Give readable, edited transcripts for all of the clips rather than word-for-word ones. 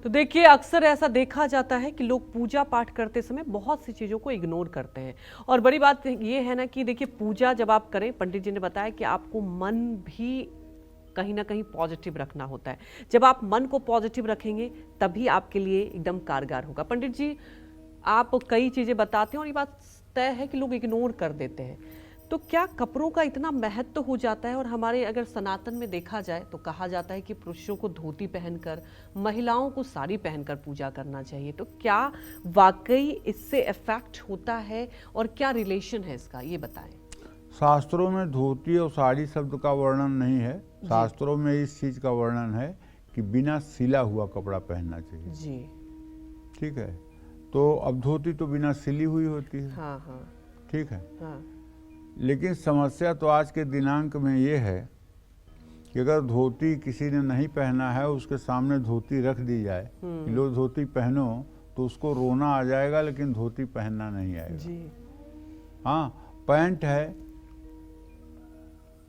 तो देखिए, अक्सर ऐसा देखा जाता है कि लोग पूजा पाठ करते समय बहुत सी चीज़ों को इग्नोर करते हैं। और बड़ी बात ये है ना कि देखिए, पूजा जब आप करें, पंडित जी ने बताया कि आपको मन भी कहीं ना कहीं पॉजिटिव रखना होता है। जब आप मन को पॉजिटिव रखेंगे तभी आपके लिए एकदम कारगर होगा। पंडित जी, आप कई चीज़ें बताते हैं और ये बात तय है कि लोग इग्नोर कर देते हैं। तो क्या कपड़ों का इतना महत्व हो जाता है? और हमारे अगर सनातन में देखा जाए तो कहा जाता है कि पुरुषों को धोती पहनकर, महिलाओं को साड़ी पहनकर पूजा करना चाहिए। तो क्या वाकई इससे इफेक्ट होता है और क्या रिलेशन है इसका, ये बताएं। शास्त्रों में धोती और साड़ी शब्द का वर्णन नहीं है। शास्त्रों में इस चीज का वर्णन है कि बिना सिला हुआ कपड़ा पहनना चाहिए जी। ठीक है। तो अब धोती तो बिना सिली हुई होती है। हाँ हाँ। ठीक है। हाँ। लेकिन समस्या तो आज के दिनांक में ये है कि अगर धोती किसी ने नहीं पहना है, उसके सामने धोती रख दी जाए कि लो धोती पहनो, तो उसको रोना आ जाएगा, लेकिन धोती पहनना नहीं आएगा जी। हाँ, पैंट है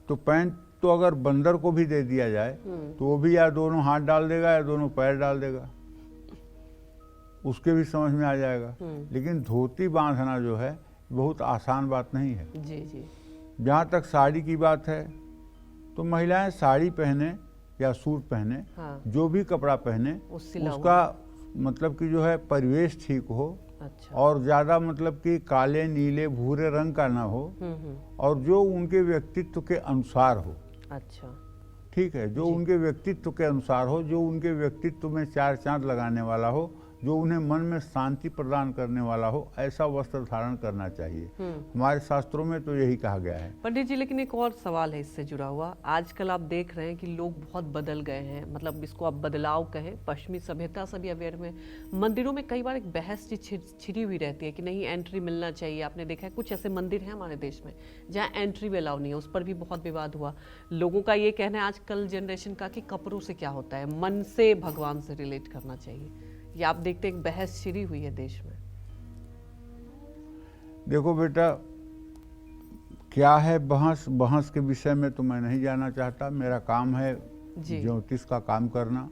तो पैंट तो अगर बंदर को भी दे दिया जाए तो वो भी या दोनों हाथ डाल देगा या दोनों पैर डाल देगा, उसके भी समझ में आ जाएगा। लेकिन धोती बांधना जो है बहुत आसान बात नहीं है। जी जी। जहाँ तक साड़ी की बात है तो महिलाएं साड़ी पहने या सूट पहने, हाँ। जो भी कपड़ा पहने उसका मतलब कि जो है परिवेश ठीक हो। अच्छा। और ज़्यादा मतलब कि काले नीले भूरे रंग का ना हो, और जो उनके व्यक्तित्व के अनुसार हो। अच्छा। ठीक है, जो उनके व्यक्तित्व के अनुसार हो, जो उनके व्यक्तित्व में चार चांद लगाने वाला हो, जो उन्हें मन में शांति प्रदान करने वाला हो, ऐसा वस्त्र धारण करना चाहिए। हमारे शास्त्रों में तो यही कहा गया है। पंडित जी, लेकिन एक और सवाल है इससे जुड़ा हुआ। आजकल आप देख रहे हैं कि लोग बहुत बदल गए हैं, मतलब इसको आप बदलाव कहें, पश्चिमी सभ्यता से भी अवेयर में। मंदिरों में कई बार एक बहस छिड़ी हुई रहती है कि नहीं एंट्री मिलना चाहिए। आपने देखा है कुछ ऐसे मंदिर हैं हमारे देश में जहाँ एंट्री भी अलाउ नहीं है, उस पर भी बहुत विवाद हुआ। लोगों का ये कहना है आजकल जनरेशन का कि कपड़ों से क्या होता है, मन से भगवान से रिलेट करना चाहिए। ये आप देखते एक बहस छिड़ी हुई है देश में। देखो बेटा, क्या है बहस, बहस के विषय में तो मैं नहीं जाना चाहता। मेरा काम है ज्योतिष का काम करना।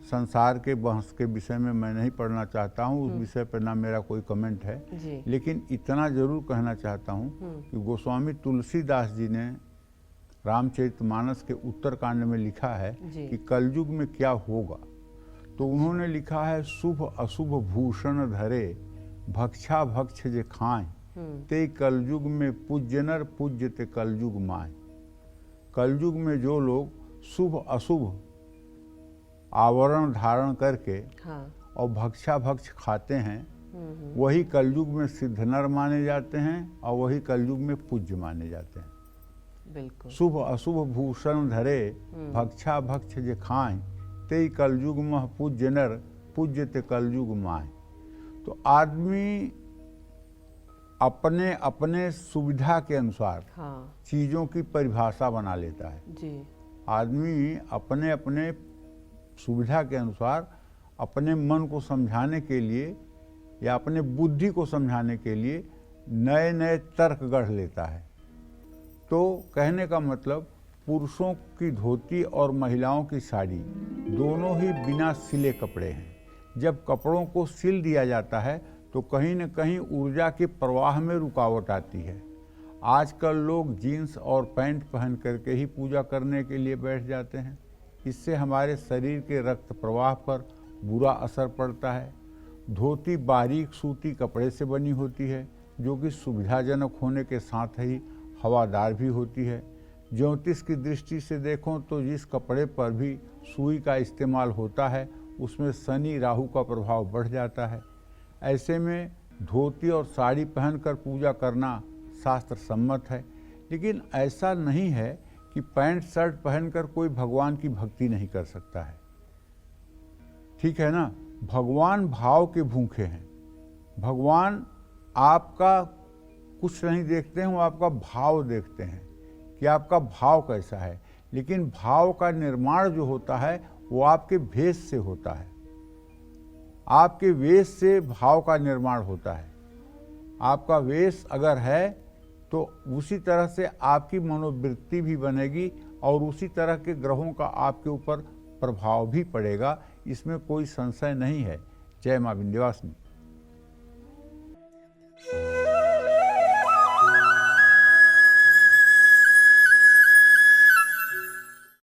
संसार के बहस के विषय में मैं नहीं पढ़ना चाहता हूँ, उस विषय पर ना मेरा कोई कमेंट है। लेकिन इतना जरूर कहना चाहता हूँ कि गोस्वामी तुलसीदास जी ने रामचरितमानस के उत्तरकांड में लिखा है कि कलयुग में क्या होगा। तो उन्होंने लिखा है, शुभ अशुभ भूषण धरे, भक्षा भक्ष जे खाएं, ते कलयुग में पूज्य नर पूज्य ते कलयुग माए। कलयुग में जो लोग शुभ अशुभ आवरण धारण करके और भक्षा भक्ष खाते हैं, वही कलयुग में सिद्ध नर माने जाते हैं और वही कलयुग में पूज्य माने जाते हैं। बिल्कुल। शुभ अशुभ भूषण धरे, भक्षा भक्ष जे खाएं, ते कलयुग मह पूज्य नर पूज्य ते कलयुग माए। तो आदमी अपने अपने सुविधा के अनुसार चीज़ों की परिभाषा बना लेता है। जी। आदमी अपने अपने सुविधा के अनुसार अपने मन को समझाने के लिए या अपने बुद्धि को समझाने के लिए नए नए तर्क गढ़ लेता है। तो कहने का मतलब, पुरुषों की धोती और महिलाओं की साड़ी दोनों ही बिना सिले कपड़े हैं। जब कपड़ों को सिल दिया जाता है तो कहीं न कहीं ऊर्जा के प्रवाह में रुकावट आती है। आजकल लोग जीन्स और पैंट पहन करके ही पूजा करने के लिए बैठ जाते हैं। इससे हमारे शरीर के रक्त प्रवाह पर बुरा असर पड़ता है। धोती बारीक सूती कपड़े से बनी होती है, जो कि सुविधाजनक होने के साथ ही हवादार भी होती है। ज्योतिष की दृष्टि से देखो तो जिस कपड़े पर भी सुई का इस्तेमाल होता है उसमें शनि राहु का प्रभाव बढ़ जाता है। ऐसे में धोती और साड़ी पहनकर पूजा करना शास्त्र सम्मत है। लेकिन ऐसा नहीं है कि पैंट शर्ट पहनकर कोई भगवान की भक्ति नहीं कर सकता है। ठीक है ना, भगवान भाव के भूखे हैं। भगवान आपका कुछ नहीं देखते हैं, वो आपका भाव देखते हैं कि आपका भाव कैसा है। लेकिन भाव का निर्माण जो होता है वो आपके भेष से होता है। आपके वेश से भाव का निर्माण होता है। आपका वेश अगर है तो उसी तरह से आपकी मनोवृत्ति भी बनेगी और उसी तरह के ग्रहों का आपके ऊपर प्रभाव भी पड़ेगा, इसमें कोई संशय नहीं है। जय मां विंध्यवासिनी।